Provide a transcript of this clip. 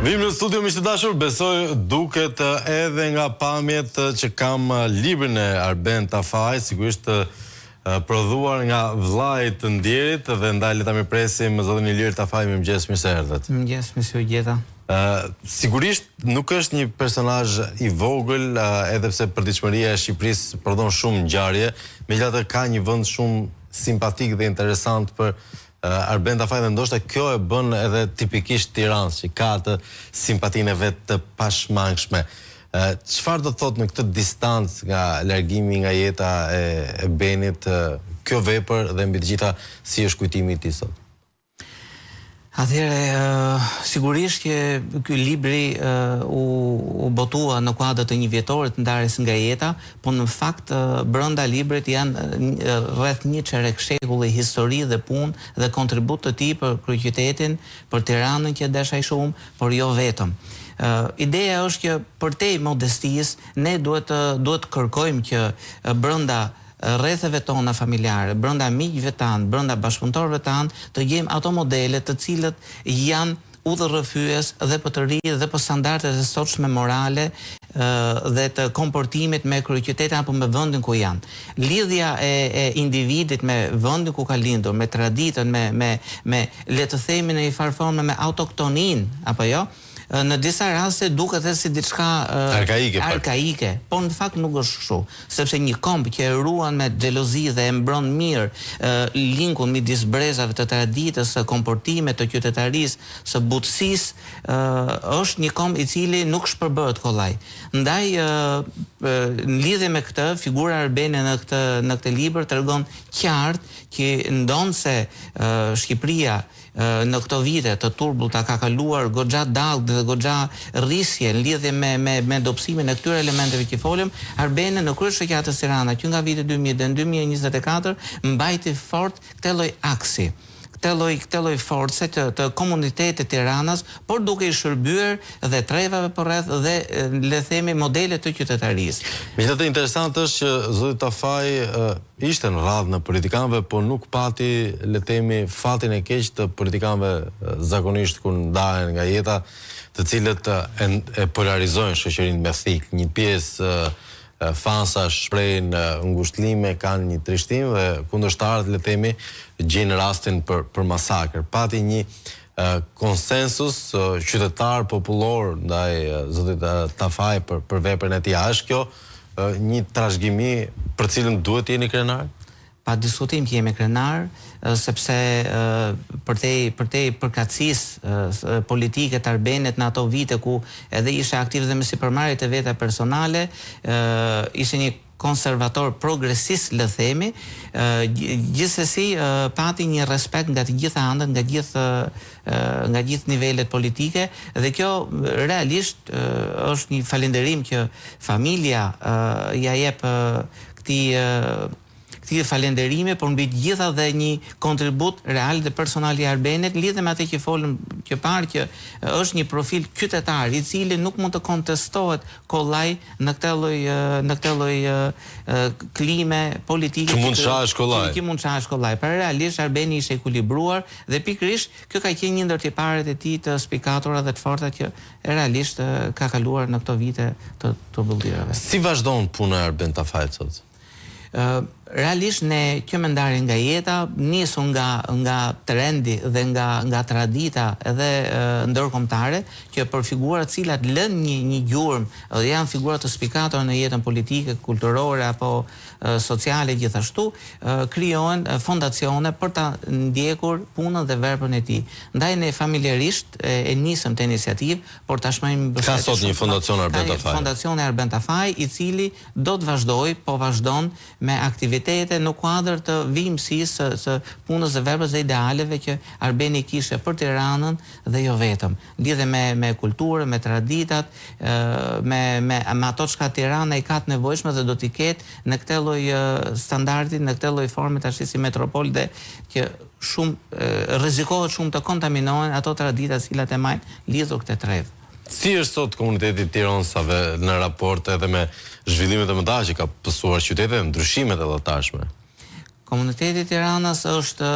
Vim në studio, miq të dashur, besoj duket edhe nga pamjet që kam librin e Arben Tafaj, sigurisht prodhuar nga vllai të Ndjerit dhe ndaj le ta mirpresim zotin Ilir Tafaj. Mirëmëngjes, mirë se erdhët. Mirëmëngjes, mirë se u gjeta. Sigurisht nuk është një personazh i vogël, edhe pse përditshmëria e Shqipërisë prodhon shumë ngjarje, megjithatë ka një vend shumë simpatik dhe interesant për Arben Tafaj, dhe ndoshta kjo e bën edhe tipikisht Tiranës, që ka atë simpatinë e vet të pashmangshme. Çfarë do thotë në këtë distancë nga largimi nga jeta e Benit kjo vepër, dhe mbi të gjitha si është kujtimi i tij sot? Atëherë, sigurisht që ky libri u botua në kuadër të një vjetore të ndarjes nga jeta, por në fakt brenda librit janë rreth një çerek shekulli histori dhe punë dhe kontribut të tij për kryeqytetin, për Tiranën që dashaj shumë, por jo vetëm. Ideja është që përtej modestisë ne duhet të kërkojmë që brenda rrethave tona familjare, brenda miqve tanë, brenda bashkëpunëtorëve tanë, të gjejmë ato modele të cilët janë udhërrëfyes dhe për të ri dhe për standardet e sotshme morale dhe të komportimit me kryeqytetin apo me vendin ku janë. Lidhja e individit me vendin ku ka lindur, me traditën, me le të themi në një farë forme me autoktonin, apo jo? Në disa raste duket si diçka arkaike, por në fakt nuk është kështu, sepse një komb që e ruan me xhelozi dhe e mbron mirë linkun midis brezave të traditës, së komportimit të qytetarisë, së butësisë, është një komb i cili nuk shpërbëhet kollaj. Ndaj në lidhje me këtë, figura e Arbenit në këtë libër tregon qartë që ndonse Shqipëria në këto vite të turbullta ka kaluar goxha dallë dhe goxha rrisje në lidhje me dobësimin e këtyre elementeve që folëm, Arbeni në kryeshoqatën Tirana që nga viti 2000 dhe 2024 mbajti fort këtë lloj aksi, këtë lloj force të komunitetit të Tiranës, por duke i shërbyer dhe trevave përreth dhe le themi modele të qytetarisë. Megjithatë interesant është që zoti Tafaj ishte në radhë në politikanëve, por nuk pati le themi fatin e keq të politikanëve zakonisht kur ndahen nga jeta, të cilët e polarizojnë shoqërinë me thik. Një pjesë fansa shprehin ngushëllime, kanë një trishtim, dhe kundërshtarët le themi gjejnë rastin për masakër. Pati një konsensus qytetar popullor ndaj zotit Tafaj për veprën e tij. A është kjo një trashëgimi për cilën duhet të jeni krenar? Pa diskutim që jemi krenar, sepse përtej përkatësisë politike të Arbenit në ato vite ku edhe ishe aktiv dhe me sipërmarrjet e veta personale, ishte një konservator progresist, le themi, gjithsesi pati një respekt nga të gjitha anët, nga gjithë nivelet politike, dhe kjo realisht është një falënderim që familja ja jep këtij falënderimi, por mbi të gjitha dhe një kontribut real dhe personal i Arbenit, lidhe me atë që folëm që parë, që është një profil qytetar i cili nuk mund të kontestohet kollaj në këtë lloj klime politike që mund shahesh kollaj. Por realisht Arbeni ishte ekuilibruar dhe pikërisht kjo ka qenë një ndër tiparet e tij të spikatura dhe të forta që realisht ka kaluar në këto vite të turbullirave. Si vazhdon puna e Arben Tafajt sot? Realisht ne që me ndarje nga jeta nisu nga trendi dhe nga tradita edhe ndërkombëtare, që për figurat cilat lënë një gjurmë dhe janë figurat të spikatora në jetën politike, kulturore apo sociale gjithashtu, krijohen fondacione për ta ndjekur punën dhe veprën e tij. Ndaj ne familjarisht e nisëm të iniciativë, por tashmë ka sot një fondacion Arben Tafaj. Fondacioni Arben Tafaj, i cili do të vazhdoj, po vazhdon me aktivitete në kuadër të vimësisë së punës dhe veprës dhe idealeve që Arbeni kishte për Tiranën dhe jo vetëm. Lidhe me kulturë, me traditat, me ato çka Tirana i ka të nevojshme dhe do t'i ketë në këtë lloj standardi, në këtë lloj forme tash si metropol, dhe që shumë rrezikohet shumë të kontaminohen ato tradita të cilat e majnë lidhur këtë trev. Si është sot komuniteti i Tiranësave në raport edhe me zhvillimet e mëdha që ka pësuar qytetin, ndryshimet e tashme? Komuniteti i Tiranës është